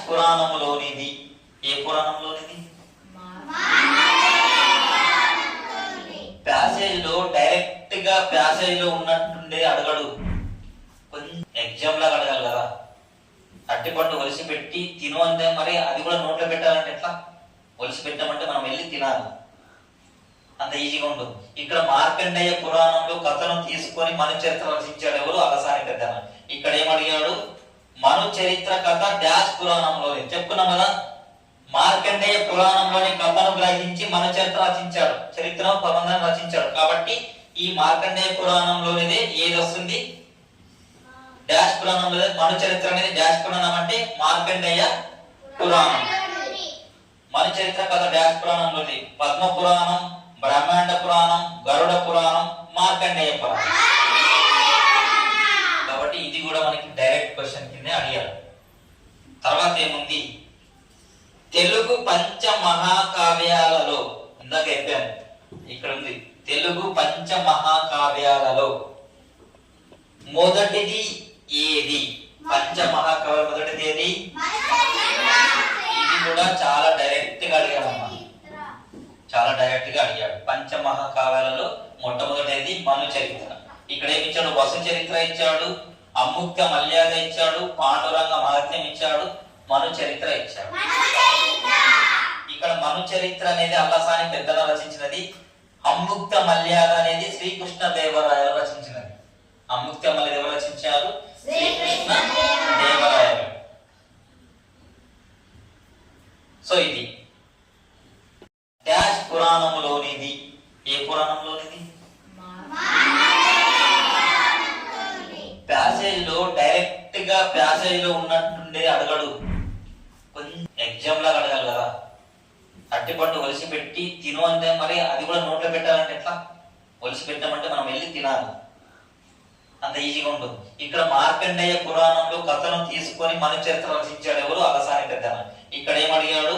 పురాణములోనిది. ఏ పురాణంలోనిది? ప్యాసేజ్లో direct గా ప్యాసేజ్లో ఉన్నట్టుండే అడగడు, కొంచెం ఎగ్జామ్ లాగా అడగాలి కదా. అట్టిపండు ఒలిసి పెట్టి తిను అంటే మరి అది కూడా నోట్లో పెట్టాలంటే ఎట్లా? ఒలిసి పెట్టామంటే మనం వెళ్ళి తినాలి, అంత ఈజీగా ఉంటుంది. ఇక్కడ మార్కండేయ పురాణంలో కథను తీసుకొని మను చరిత్ర రచించాడు ఎవరు? అలసాని పెద్దన. ఇక్కడ ఏమడిగాడు? మను చరిత్ర కథ డాష్ పురాణంలోని చెప్పుకున్నాం కదా. మార్కండేయ పురాణంలోని కథను గ్రహించి మను చరిత్ర రచించాడు, చరిత్ర ప్రబంధాన్ని రచించాడు. కాబట్టి ఈ మార్కండేయ పురాణంలోనిదే ఏది వస్తుంది? డాష్ పురాణంలో. మను చరిత్ర అనేది డాష్ పురాణం అంటే మార్కండేయ పురాణం. మను చరిత్ర కథ డాష్ పురాణంలోది పద్మ పురాణం, బ్రహ్మాండ పురాణం, గరుడ పురాణం, మార్కండేయ పురాణం. కాబట్టి ఇది కూడా మనకి డైరెక్ట్ క్వశ్చన్ కింద అడిగారు. తర్వాత ఏముంది? తెలుగు పంచ మహాకావ్యాలలో, ఇందాక చెప్పాను, ఇక్కడ ఉంది తెలుగు పంచ మహాకావ్యాలలో మొదటిది ఏది? పంచ మహాకావ్యాల మొదటిది ఏది? ఇది కూడా చాలా డైరెక్ట్ గా అడిగాడమ్మా, చాలా డైరెక్ట్ గా అడిగాడు. పంచ మహాకావ్యాలలో మొట్టమొదటిది మను చరిత్ర. ఇక్కడ ఏమి ఇచ్చాడు? వసు చరిత్ర ఇచ్చాడు, అముక్త మల్యాద ఇచ్చాడు, పాండురంగ మహత్యం ఇచ్చాడు, మను చరిత్ర ఇచ్చాడు. ఇక్కడ మను చరిత్ర అనేది అల్లసాని పెద్దన రచించినది. అముక్త మల్యాద అనేది శ్రీకృష్ణ దేవరాయలు రచించినది. అముక్త మల్యాద ఎవరు రచించారు? శ్రీకృష్ణ దేవరాయలు. సో ఇది డాష్ పురాణములోనిది. ఏ పురాణంలోనిది? ప్యాసేజ్లో డైరెక్ట్ గా ప్యాసేజ్లో ఉన్నట్టుండే అడగడు, కొంచెం ఎగ్జామ్ లాగా అడగాలి కదా. అట్టిపండు ఒలిసి పెట్టి తిను అంటే మరి అది కూడా నోట్లో పెట్టాలంటే ఎట్లా? ఒలిసి పెట్టామంటే మనం వెళ్ళి తినాలి, అంత ఈజీగా ఉంటుంది. ఇక్కడ మార్కండేయ పురాణంలో కథను తీసుకొని మను చరిత్ర రచించాడు ఎవరు? అలసాని పెద్దన. ఇక్కడ ఏమడిగాడు?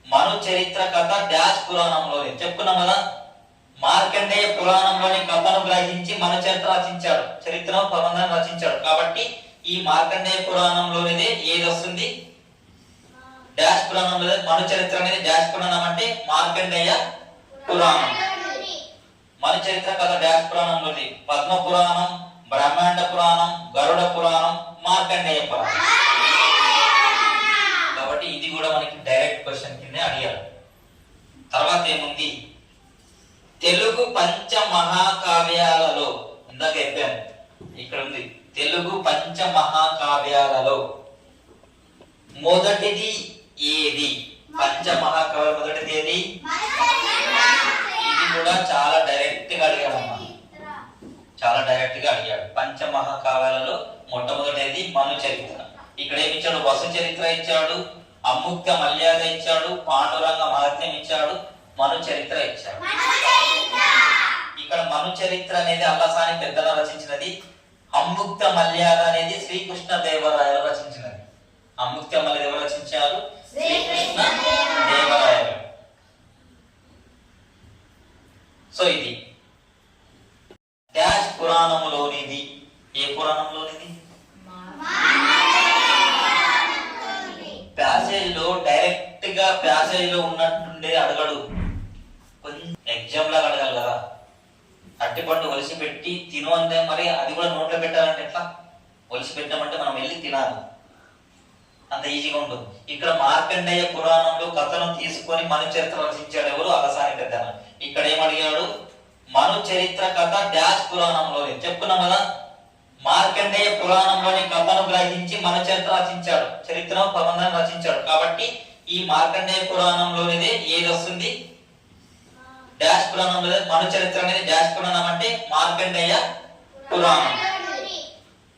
మను చరిత్ర కథ డాష్ పురాణంలోని చెప్పుకున్నాం కదా. మార్కండేయ పురాణంలోని కథను గ్రహించి మను చరిత్ర రచించాడు, చరిత్ర ప్రబంధాన్ని రచించాడు. కాబట్టి ఈ మార్కండేయ పురాణంలోనిదే ఏది వస్తుంది? డాష్ పురాణంలో. మను చరిత్ర అనేది డాష్ పురాణం అంటే మార్కండేయ పురాణం. మను చరిత్ర కథ డాష్ పురాణంలోది పద్మ పురాణం, బ్రహ్మాండ పురాణం, గరుడ పురాణం, మార్కండేయ పురాణం. కాబట్టి ఇది కూడా మనకి డైరెక్ట్ క్వశ్చన్ కింద అడిగారు. తర్వాత ఏముంది? తెలుగు పంచ మహాకావ్యాలలో, ఇందాక చెప్పాను, ఇక్కడ ఉంది తెలుగు పంచ మహాకావ్యాలలో మొదటిది ఏది? పంచ మహాకావ్యాల మొదటిది ఏది? ఇది కూడా చాలా డైరెక్ట్ గా అడిగాడమ్మా, చాలా డైరెక్ట్ గా అడిగాడు. పంచ మహాకావ్యాలలో మొట్టమొదటిది మను చరిత్ర. ఇక్కడ ఏమి ఇచ్చాడు? వసు చరిత్ర ఇచ్చాడు, అముక్త మల్యాద ఇచ్చాడు, పాండురంగ మహత్యం ఇచ్చాడు, మను చరిత్ర ఇచ్చాడు. ఇక్కడ మను చరిత్ర అనేది అల్లసాని పెద్దన రచించినది. అముక్త మల్యాద అనేది శ్రీకృష్ణ దేవరాయలు రచించినది. అముక్త మల్యాద ఎవరు రచించారు? శ్రీకృష్ణ దేవరాయలు. సో ఇది డాష్ పురాణములోనిది. ఏ పురాణంలోనిది? ప్యాసేజ్లో డైరెక్ట్ గా ప్యాసేజ్లో ఉన్నట్టుండే అడగడు, కొంచెం ఎగ్జామ్ లాగా అడగాలి కదా. అట్టిపండు ఒలిసి పెట్టి తిను అంటే మరి అది కూడా నోట్లో పెట్టాలంటే ఎట్లా? ఒలిసి పెట్టామంటే మనం వెళ్ళి తినాలి, అంత ఈజీగా ఉంటుంది. ఇక్కడ మార్కండేయ పురాణంలో కథను తీసుకొని మను చరిత్ర రచించాడు ఎవరు? అలసాని పెద్దన. ఇక్కడ ఏమడిగాడు? మను చరిత్ర కథ డాష్ పురాణంలోని చెప్పుకున్నాం కదా. మార్కండేయ పురాణంలోని కథను గ్రహించి మను చరిత్ర రచించాడు, చరిత్ర ప్రబంధాన్ని రచించాడు. కాబట్టి ఈ మార్కండేయ పురాణంలోనిదే ఏది వస్తుంది? డాష్ పురాణంలో. మను చరిత్ర అనేది డాష్ పురాణం అంటే మార్కండేయ పురాణం.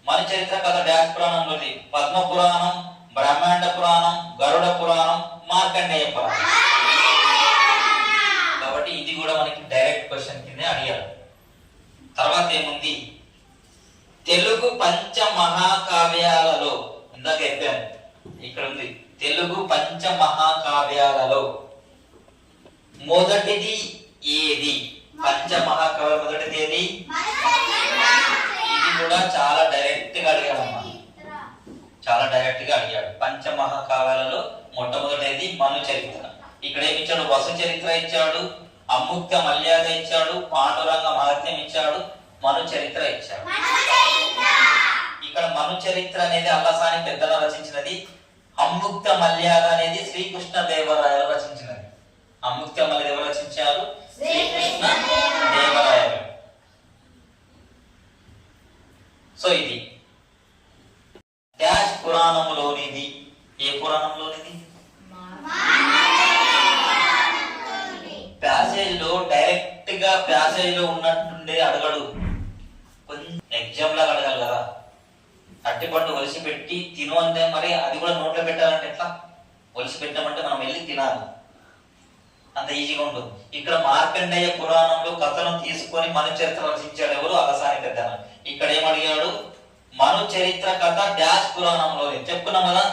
మను చరిత్ర కథ డాష్ పురాణంలోది పద్మ పురాణం, బ్రహ్మాండ పురాణం, గరుడ పురాణం, మార్కండేయ పురాణం. కాబట్టి ఇది కూడా మనకి డైరెక్ట్ క్వశ్చన్ కింద అడిగారు. తర్వాత ఏముంది? తెలుగు పంచ మహాకావ్యాలలో, ఇందాక చెప్పాను, ఇక్కడ ఉంది తెలుగు పంచ మహాకావ్యాలలో మొదటిది ఏది? పంచ మహాకావ్యాల మొదటిది ఏది? ఇది కూడా చాలా డైరెక్ట్ గా అడిగాడమ్మా, చాలా డైరెక్ట్ గా అడిగాడు. పంచమహాకావ్యాలలో మొట్టమొదటిది మను చరిత్ర. ఇక్కడ ఏమి ఇచ్చాడు? వసు చరిత్ర ఇచ్చాడు, అముక్త మల్యాద ఇచ్చాడు, పాండురంగ మహాత్మ్యం ఇచ్చాడు, మను చరిత్ర ఇచ్చాడు. ఇక్కడ మను చరిత్ర అనేది అల్లసాని పెద్దల రచించినది. అముక్త మల్యాద అనేది శ్రీకృష్ణ దేవరాయలు రచించినది. అముక్త మల్యాద ఎవరు రచించారు? శ్రీకృష్ణ దేవరాయలు. సో ఇది డాష్ పురాణంలోనిది. ఏ పురాణంలోనిది? ప్యాసేజ్ లో డైరెక్ట్ గా ప్యాసేజ్ లో ఉన్నట్టుండే అడగడు. కొంచెం ఎగ్జామ్ లాగా అడగాలి కదా. అట్టిపండు ఒలిసి పెట్టి తిను అంటే మరి అది కూడా నోట్లో పెట్టాలంటే ఎట్లా? ఒలిసి పెట్టామంటే మనం వెళ్ళి తినాలి, అంత ఈజీగా ఉంటుంది. ఇక్కడ మార్కండేయ పురాణంలో కథను తీసుకొని మను చరిత్ర రచించాడు ఎవరు? అలసాని పెద్దన. ఇక్కడ ఏమడిగాడు? మను చరిత్ర కథ డాష్ పురాణంలోని చెప్పుకున్నాం కదా.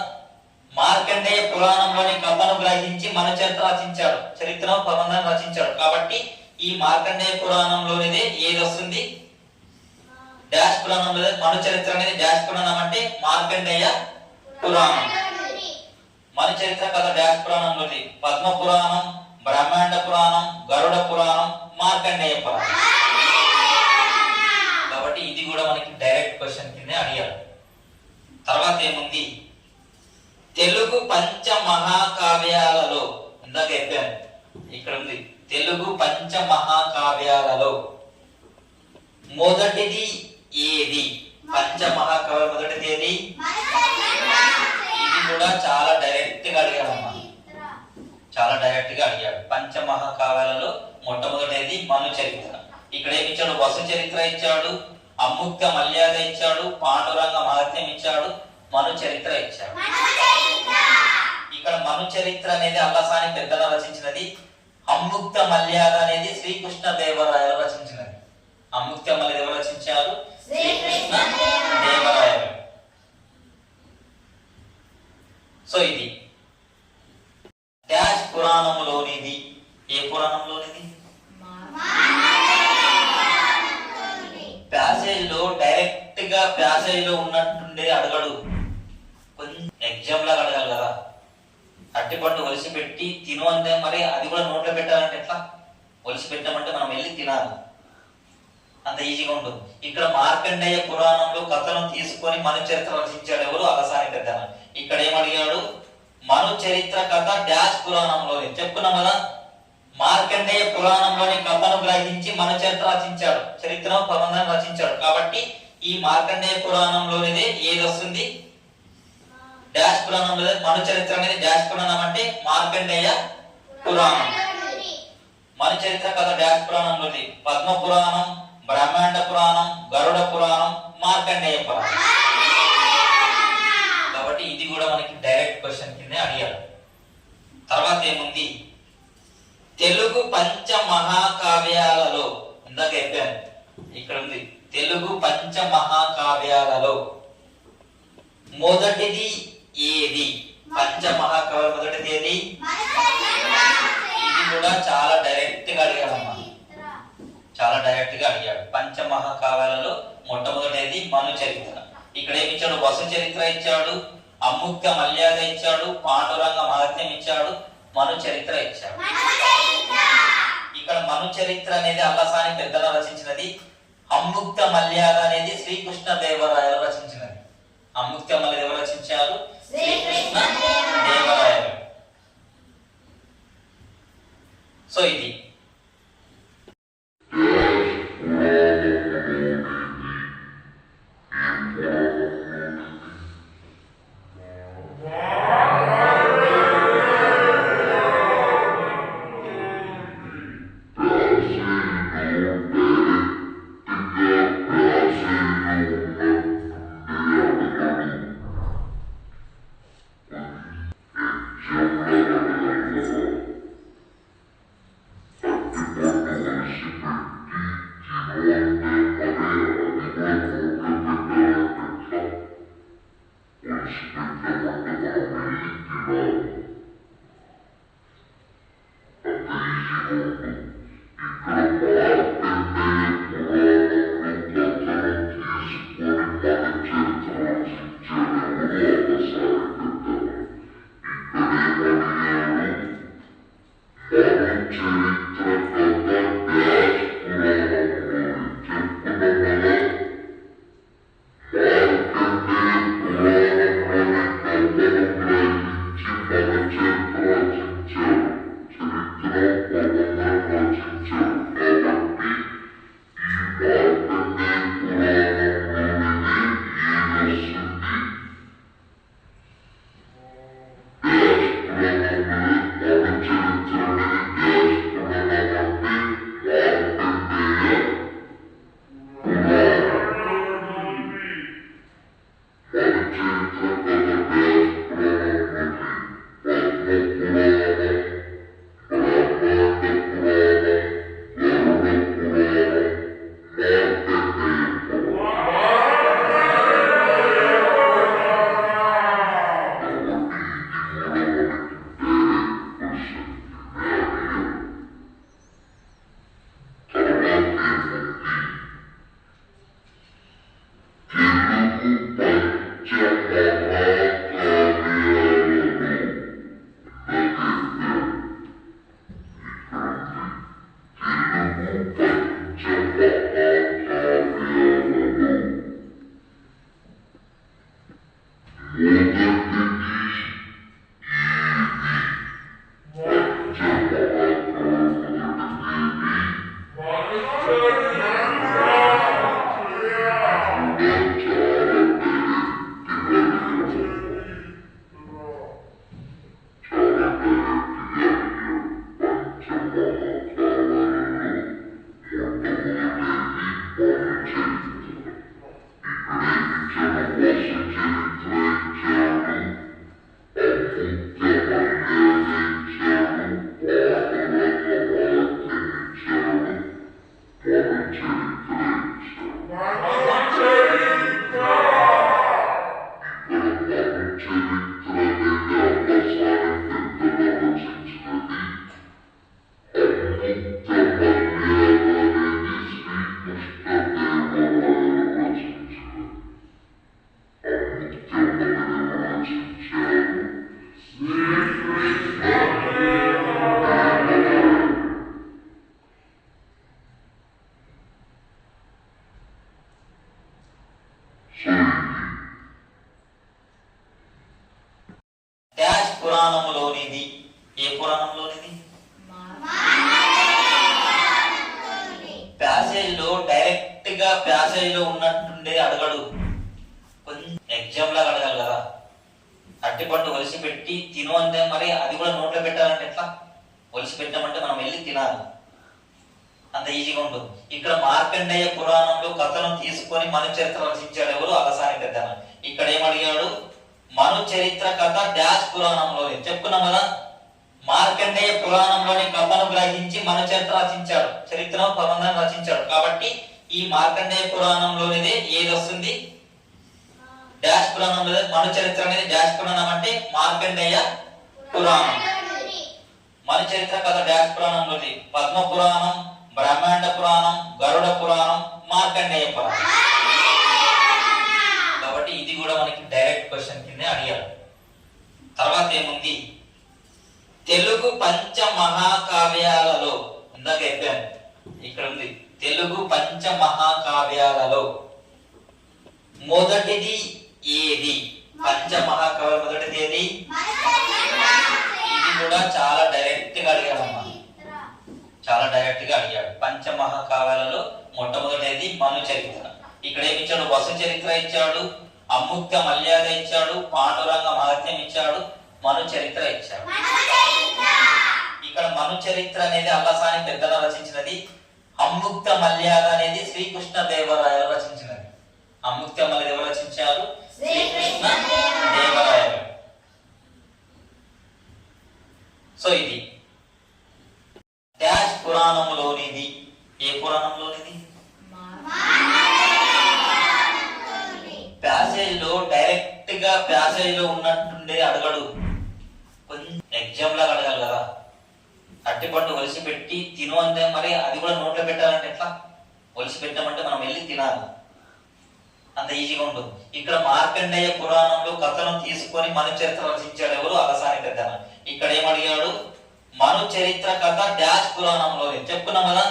మార్కండేయ పురాణంలోని కథను గ్రహించి మను చరిత్ర రచించాడు, చరిత్ర ప్రబంధాన్ని రచించాడు. కాబట్టి ఈ మార్కండేయ పురాణంలోనిదే ఏది వస్తుంది? డాష్ పురాణంలో. మను చరిత్ర అనేది డాష్ పురాణం అంటే మార్కండేయ పురాణం. మను చరిత్ర కథ డాష్ పురాణంలోది పద్మ పురాణం, బ్రహ్మాండ పురాణం, గరుడ పురాణం, మార్కండేయ పురాణం. కాబట్టి ఇది కూడా మనకి డైరెక్ట్ క్వశ్చన్ కింద అడిగాడు. తర్వాత ఏముంది? తెలుగు పంచ మహాకావ్యాలలో, ఇందాక చెప్పాను ఇక్కడ ఉంది, తెలుగు పంచ మహాకావ్యాలలో మొదటిది ఏది? పంచ మహాకావ్య మొదటిది ఏది? ఇది కూడా చాలా డైరెక్ట్ గా అడిగాడమ్మా, చాలా డైరెక్ట్ గా అడిగాడు. పంచ మహాకావ్యాలలో మొట్టమొదటిది మను చరిత్ర. ఇక్కడ ఏమి ఇచ్చాడు? వసు చరిత్ర ఇచ్చాడు, అముక్త మల్యాద ఇచ్చాడు, పాండురంగ మహాత్మ్యం ఇచ్చాడు, మను చరిత్ర ఇచ్చాడు. ఇక్కడ మను చరిత్ర అనేది అల్లసాని పెద్దల రచించినది. అముక్త మల్యాద అనేది శ్రీకృష్ణ దేవరాయలు రచించినది. అముక్త మల్యాద ఎవరు రచించారు? శ్రీకృష్ణ దేవరాయలు. సో ఇది డాష్ పురాణంలోనిది. ఏ పురాణంలోనిది? ప్యాసేజ్ లో డైరెక్ట్ గా ప్యాసేజ్ లో ఉన్నట్టుండే అడగడు. కొంచెం ఎగ్జామ్ లాగా అడగాలి కదా. అట్టిపండు ఒలిసి పెట్టి తిను అంటే మరి అది కూడా నోట్లో పెట్టాలంటే ఎట్లా? ఒలిసి పెట్టామంటే మనం వెళ్ళి తినాలి, అంత ఈజీగా ఉంటుంది. ఇక్కడ మార్కండేయ పురాణంలో కథను తీసుకొని మను చరిత్ర రచించాడు ఎవరు? అలసాని పెద్దన. ఇక్కడ ఏమడిగాడు? మను చరిత్ర కథ డాష్ పురాణంలోని చెప్పుకున్నాం కదా. మార్కండేయ పురాణంలోని కథను గ్రహించి మను చరిత్ర రచించాడు, చరిత్ర ప్రబంధాన్ని రచించాడు. కాబట్టి ఈ మార్కండేయ పురాణంలోనిదే ఏది వస్తుంది? డాష్ పురాణంలో. మను చరిత్ర అనేది డాష్ పురాణం అంటే మార్కండేయ పురాణం. మను చరిత్ర కథ డాష్ పురాణంలోది పద్మ పురాణం, బ్రహ్మాండ పురాణం, గరుడ పురాణం, మార్కండేయ పురాణం. కాబట్టి ఇది కూడా మనకి డైరెక్ట్ క్వశ్చన్ కింద అడిగాడు. తర్వాత ఏముంది? తెలుగు పంచ మహాకావ్యాలలో, ఇందాక చెప్పాను ఇక్కడ ఉంది, తెలుగు పంచ మహాకావ్యాలలో మొదటిది ఏది? పంచ మహాకావ్య మొదటిది ఏది? ఇది కూడా చాలా డైరెక్ట్ గా అడిగాడమ్మా, చాలా డైరెక్ట్ గా అడిగాడు. పంచ మహాకావ్యాలలో మొట్టమొదటిది మను చరిత్ర. ఇక్కడ ఏమి ఇచ్చాడు? వసు చరిత్ర ఇచ్చాడు, అముక్త మల్యాద ఇచ్చాడు, పాండురంగ మహాత్మ్యం ఇచ్చాడు, మను చరిత్ర ఇచ్చాడు. ఇక్కడ మను చరిత్ర అనేది అల్లసాని పెద్దల రచించినది. అముక్త మల్యాద అనేది శ్రీకృష్ణ దేవరాయలు రచించినది. అముక్త మల్యాద ఎవరు రచించారు? శ్రీకృష్ణ దేవరాయలు. సో ఇది డాష్ పురాణములోనిది. ఏ పురాణంలోనిది? ప్యాసేజ్లో డైరెక్ట్ గా ప్యాసేజ్లో ఉన్నట్టుండే అడగడు, కొంచెం ఎగ్జామ్ లాగా అడగాలి కదా. అట్టిపండు ఒలిసి పెట్టి తిను అంటే మరి అది కూడా నోట్లో పెట్టాలంటే ఎట్లా? ఒలిసి పెట్టామంటే మనం వెళ్ళి తినాలి, అంత ఈజీగా ఉంటుంది. ఇక్కడ మార్కండేయ పురాణంలో కథను తీసుకొని మను చరిత్ర రచించాడు ఎవరు? అలసాని పెద్దన. ఇక్కడ ఏమడిగాడు? మను చరిత్ర కథ డాష్ పురాణంలోని చెప్పుకున్నాం కదా. మార్కండేయ పురాణంలోని కథను గ్రహించి మను చరిత్ర రచించాడు, చరిత్ర ప్రబంధాన్ని రచించాడు. కాబట్టి ఈ మార్కండేయ పురాణంలోనిదే ఏది వస్తుంది? డాష్ పురాణంలో. మను చరిత్ర అనేది డాష్ పురాణం అంటే మార్కండేయ పురాణం. మను చరిత్ర కథ డాష్ పురాణంలోది పద్మ పురాణం, బ్రహ్మాండ పురాణం, గరుడ పురాణం, మార్కండేయ పురాణం. కాబట్టి ఇది కూడా మనకి డైరెక్ట్ క్వశ్చన్ కింద అడిగాడు. తర్వాత ఏముంది? తెలుగు పంచ మహాకావ్యాలలో, ఇందాక చెప్పాను, ఇక్కడ ఉంది తెలుగు పంచ మహాకావ్యాలలో మొదటిది ఏది? పంచ మహాకావ్యాల మొదటిది ఏది? ఇది కూడా చాలా డైరెక్ట్ గా అడిగాడమ్మా, చాలా డైరెక్ట్ గా అడిగాడు. పంచ మహాకావ్యాలలో మొట్టమొదటిది మను చరిత్ర. ఇక్కడ ఏమి ఇచ్చాడు? వసు చరిత్ర ఇచ్చాడు, అముక్త మల్యాద ఇచ్చాడు, పాండురంగ మహత్యం ఇచ్చాడు, మను చరిత్ర ఇచ్చాడు. ఇక్కడ మను చరిత్ర అనేది అల్లసాని పెద్దన రచించినది, అముక్త మల్యాద అనేది శ్రీకృష్ణ దేవరాయలు రచించినది. అముక్త మల్యాద ఎవరు రచించారు? శ్రీకృష్ణ దేవరాయలు. సో ఇది డాష్ పురాణంలోనిది. ఏ పురాణంలోనిది? ప్యాసేజ్లో డైరెక్ట్ గా ప్యాసేజ్లో ఉన్నట్టుండే అడగడు, కొంచెం ఎగ్జామ్ లాగా అడగాలి కదా. అట్టిపండు ఒలిసి పెట్టి తిను అంటే మరి అది కూడా నోట్లో పెట్టాలంటే ఎట్లా? ఒలిసి పెట్టామంటే మనం వెళ్ళి తినాలి, అంత ఈజీగా ఉంటుంది. ఇక్కడ మార్కండేయ పురాణంలో కథను తీసుకొని మను చరిత్ర రచించాడు ఎవరు? అలసాని పెద్దన. ఇక్కడ ఏమడిగాడు? మను చరిత్ర కథ డాష్ పురాణంలోని చెప్పుకున్నాం కదా.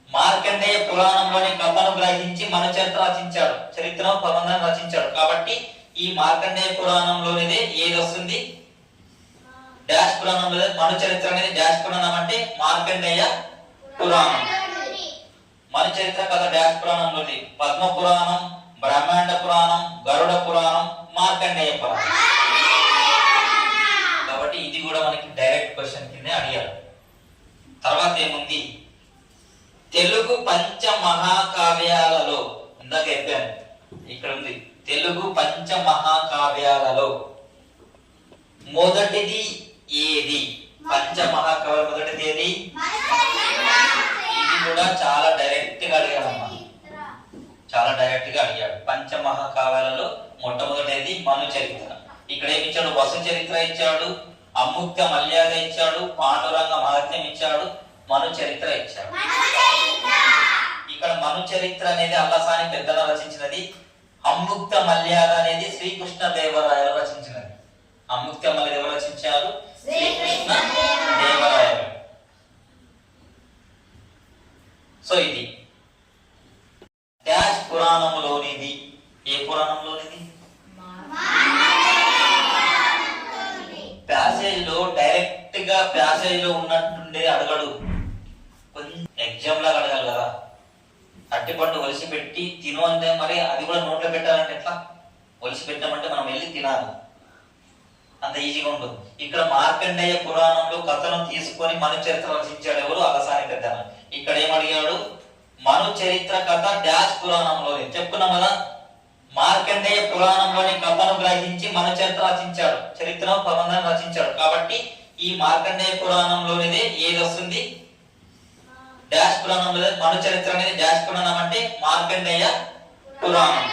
మార్కండేయ పురాణంలోని కథను గ్రహించి మను చరిత్ర రచించాడు, చరిత్ర ప్రబంధాన్ని రచించాడు. కాబట్టి ఈ మార్కండేయ పురాణంలోనిదే ఏది వస్తుంది? డాష్ పురాణంలో మను చరిత్ర అనేది డాష్ పురాణం అంటే మార్కండేయ పురాణం. మను చరిత్ర కథ డాష్ పురాణంలోది పద్మ పురాణం, బ్రహ్మాండ పురాణం, గరుడ పురాణం, మార్కండేయ పురాణం. కాబట్టి ఇది కూడా మనకి డైరెక్ట్ క్వశ్చన్ కింద అడిగారు. తర్వాత ఏముంది? తెలుగు పంచ మహాకావ్యాలలో, ఇందాక చెప్పాను ఇక్కడ ఉంది, తెలుగు పంచ మహాకావ్యాలలో మొదటిది ఏది? పంచ మహాకావ్యాల మొదటిది ఏది? ఇది కూడా చాలా డైరెక్ట్ గా అడిగాడమ్మా, చాలా డైరెక్ట్ గా అడిగాడు. పంచ మహాకావ్యాలలో మొట్టమొదటిది మను చరిత్ర. ఇక్కడ ఏమి ఇచ్చాడు? వసు చరిత్ర ఇచ్చాడు, అముక్త మల్యాద ఇచ్చాడు, పాండురంగ మహత్యం ఇచ్చాడు, మను చరిత్ర ఇచ్చాడు. ఇక్కడ మను చరిత్ర అనేది అల్లసాని పెద్దల రచించినది, అముక్త మల్యాద అనేది శ్రీకృష్ణ దేవరాయలు రచించినది. అముక్త మల్యాద ఎవరు రచించారు? శ్రీకృష్ణ దేవరాయలు. సో ఇది డాష్ పురాణంలోనిది. ఏ పురాణంలోనిది? ప్యాసేజ్ లో డైరెక్ట్ గా ప్యాసేజ్ లో ఉన్నట్టుండే అడగడు, కొంచెం ఎగ్జామ్ లాగా అడగాలి కదా. అట్టిపండు ఒలిసి పెట్టి తిను అంటే మరి అది కూడా నోట్లో పెట్టాలంటే ఎట్లా? ఒలిసి పెట్టామంటే మనం వెళ్ళి తినాలి, అంత ఈజీగా ఉంటుంది. ఇక్కడ మార్కండేయ పురాణంలో కథను తీసుకొని మను చరిత్ర రచించాడు ఎవరు? అలసాని పెద్దన. ఇక్కడ ఏమడిగాడు? మను చరిత్ర కథ డాష్ పురాణంలోని చెప్పుకున్నాం కదా. మార్కండేయ పురాణంలోని కథను గ్రహించి మను చరిత్ర రచించాడు, చరిత్ర ప్రబంధాన్ని రచించాడు. కాబట్టి ఈ మార్కండేయ పురాణంలోనిదే ఏది వస్తుంది? డాష్ పురాణంలో మను చరిత్ర అనేది డాష్ పురాణం అంటే మార్కండేయ పురాణం.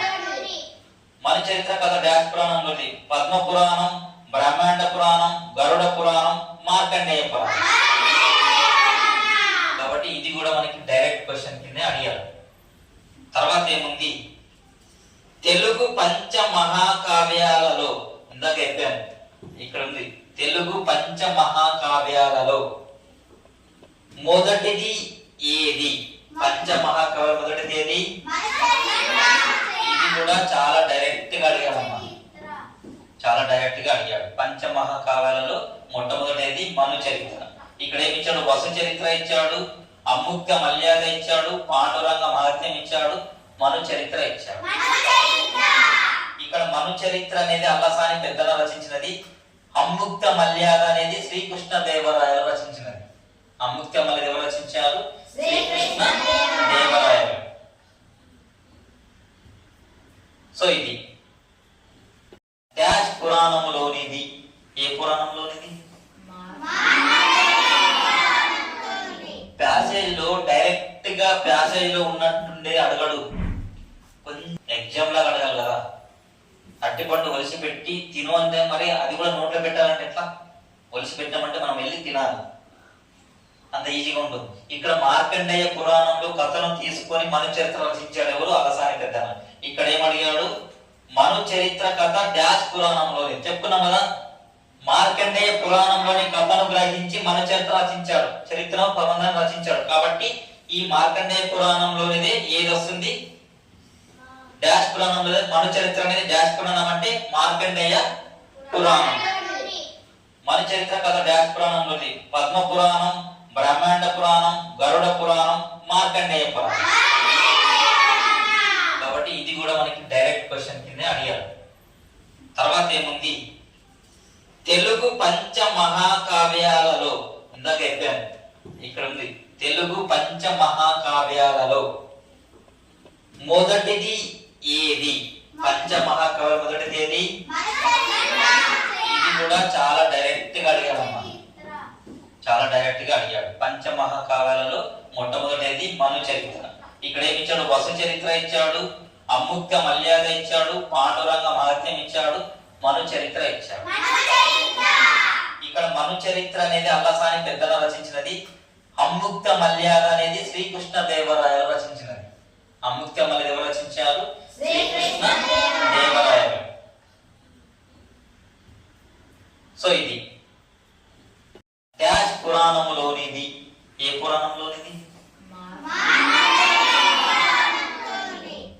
మను చరిత్ర కథ డాష్ పురాణంలోది పద్మ పురాణం, బ్రహ్మాండ పురాణం, గరుడ పురాణం, మార్కండేయ పురాణం. కాబట్టి ఇది కూడా మనకి డైరెక్ట్ క్వశ్చన్ కింద అడిగాడు. తర్వాత ఏముంది? తెలుగు పంచ మహాకావ్యాలలో, ఇందాక చెప్పాను ఇక్కడ ఉంది, తెలుగు పంచ మహాకావ్యాలలో మొదటిది ఏది? పంచ మహాకావ్యాల మొదటిది ఏది? ఇది కూడా చాలా డైరెక్ట్ గా అడిగాడమ్మా, చాలా డైరెక్ట్ గా అడిగాడు. పంచ మహాకావ్యాలలో మొట్టమొదటిది మను చరిత్ర. ఇక్కడ ఏమి ఇచ్చాడు? వసు చరిత్ర ఇచ్చాడు, అముక్త మల్యాద ఇచ్చాడు, పాండురంగ మహత్యం ఇచ్చాడు, మను చరిత్ర ఇచ్చాడు. ఇక్కడ మను చరిత్ర అనేది అల్లసాని పెద్దల రచించినది, అముక్త మల్యాద అనేది శ్రీకృష్ణ దేవరాయలు రచించినది. అముక్త మల్యాద ఎవరు రచించారు? శ్రీకృష్ణ దేవరాయలు. సో ఇది డాష్ పురాణంలోనిది. ఏ పురాణంలోనిది? ప్యాసేజ్ లో డైరెక్ట్ గా ప్యాసేజ్ లో ఉన్నట్టుండే అడగడు, కొంచెం ఎగ్జామ్ లాగా అడగాలి కదా. అట్టిపండు ఒలిసి పెట్టి తిను అంటే మరి అది కూడా నోట్లో పెట్టాలంటే ఎట్లా? ఒలిసి పెట్టామంటే మనం వెళ్ళి తినాలి, అంత ఈజీగా ఉంటుంది. ఇక్కడ మార్కండేయ పురాణంలో కథను తీసుకొని మను చరిత్ర రచించాడు ఎవరు? అలసాని పెద్దన. ఇక్కడ ఏమడిగాడు? మను చరిత్ర కథ డాష్ పురాణంలోని చెప్పుకున్నాం కదా. మార్కండేయ పురాణంలోని కథను గ్రహించి మను చరిత్ర రచించాడు, చరిత్ర ప్రబంధాన్ని రచించాడు. కాబట్టి ఈ మార్కండేయ పురాణంలోనిదే ఏది వస్తుంది? డాష్ పురాణంలో మను చరిత్ర అనేది డాష్ పురాణం అంటే మార్కండేయ పురాణం. మను చరిత్ర కథ డాష్ పురాణంలోది పద్మ పురాణం, బ్రహ్మాండ పురాణం, గరుడ పురాణం, మార్కండేయ పురాణం. కాబట్టి ఇది కూడా మనకి డైరెక్ట్ క్వశ్చన్ కింద అడిగాడు. తర్వాత ఏముంది? తెలుగు పంచ మహాకావ్యాలలో, ఇందాక చెప్పాను ఇక్కడ ఉంది, తెలుగు పంచ మహాకావ్యాలలో మొదటిది ఏది? పంచ మహాకావ్యాల మొదటిది ఏది? ఇది కూడా చాలా డైరెక్ట్ గా అడిగాడమ్మా, చాలా డైరెక్ట్ గా అడిగాడు. పంచ మహాకావ్యాలలో మొట్టమొదటిది మను చరిత్ర. ఇక్కడ ఏమి ఇచ్చాడు? వసు చరిత్ర ఇచ్చాడు, అముక్త మల్యాద ఇచ్చాడు, పాండురంగ మహత్యం ఇచ్చాడు, మను చరిత్ర ఇచ్చాడు. ఇక్కడ మను చరిత్ర అనేది అల్లసాని పెద్దల రచించినది, అముక్త మల్యాద అనేది శ్రీకృష్ణ దేవరాయలు రచించినది. అముక్త మల్యాద ఎవరు రచించారు? శ్రీకృష్ణ దేవరాయలు. సో ఇది డాష్ పురాణంలోనిది. ఏ పురాణంలోనిది?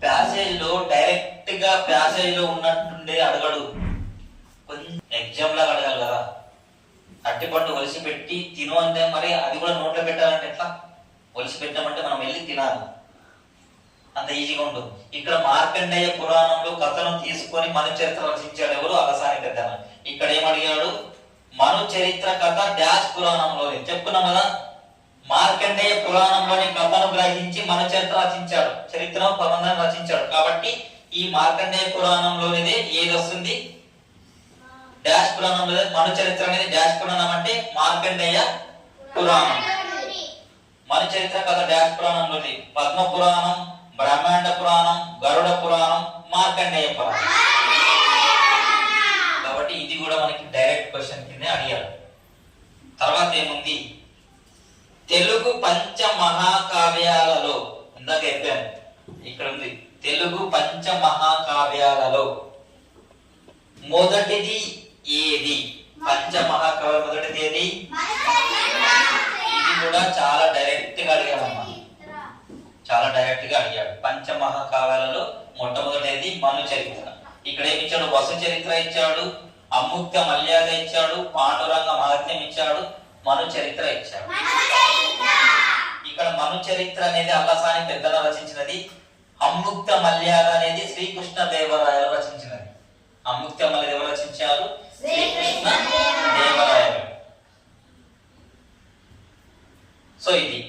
ప్యాసేజ్ లో డైరెక్ట్ గా గా ప్యాసేజీలో ఉన్నట్టుండే అడగడు, కొంచెం ఎగ్జామ్ లాగా అడగాలి కదా. అట్టిపండు ఒలిసి పెట్టి తిను అంటే మరి అది కూడా నోట్లో పెట్టాలంటే ఎట్లా? ఒలిసి పెట్టామంటే మనం వెళ్ళి తినాలి, అంత ఈజీగా ఉంటుంది. ఇక్కడ మార్కండేయ పురాణంలో కథను తీసుకొని మను చరిత్ర రచించాడు ఎవరు? అలసాని పెద్దన. ఇక్కడ ఏమడిగాడు? మను చరిత్ర కథ డాష్ పురాణంలోని చెప్పుకున్నాం కదా. మార్కండేయ పురాణంలోని కథను గ్రహించి మను చరిత్ర రచించాడు, చరిత్ర ప్రబంధం రచించాడు. కాబట్టి ఈ మార్కండేయ పురాణంలోనిదే ఏది వస్తుంది? డాష్ పురాణంలో. మను చరిత్ర అనేది డాష్ పురాణం అంటే మార్కండేయ పురాణం. మను చరిత్ర కథ డాష్ పురాణంలోది పద్మ పురాణం, బ్రహ్మాండ పురాణం, గరుడ పురాణం, మార్కండేయ పురాణం. కాబట్టి ఇది కూడా మనకి డైరెక్ట్ క్వశ్చన్ కింద అడిగారు. తర్వాత ఏముంది? తెలుగు పంచ మహాకావ్యాలలో, ఇందాక చెప్పాను, ఇక్కడ ఉంది తెలుగు పంచ మహాకావ్యాలలో మొదటిది ఏది? పంచ మహాకావ్య మొదటిది ఏది? ఇది కూడా చాలా డైరెక్ట్ గా అడిగాడమ్మా, చాలా డైరెక్ట్ గా అడిగాడు. పంచ మహాకావ్యాలలో మొట్టమొదటిది మను చరిత్ర. ఇక్కడ ఏమి ఇచ్చాడు? వసు చరిత్ర ఇచ్చాడు, అముక్త మల్యాద ఇచ్చాడు, పాండురంగ మహత్యం ఇచ్చాడు, మను చరిత్ర ఇచ్చాడు. ఇక్కడ మను చరిత్ర అనేది అల్లసాని పెద్దన రచించినది, అముక్త మల్యాద అనేది శ్రీకృష్ణ దేవరాయలు రచించినది. అముక్త మల్యాద ఎవరు రచించారు? శ్రీకృష్ణ దేవరాయలు. సో ఇది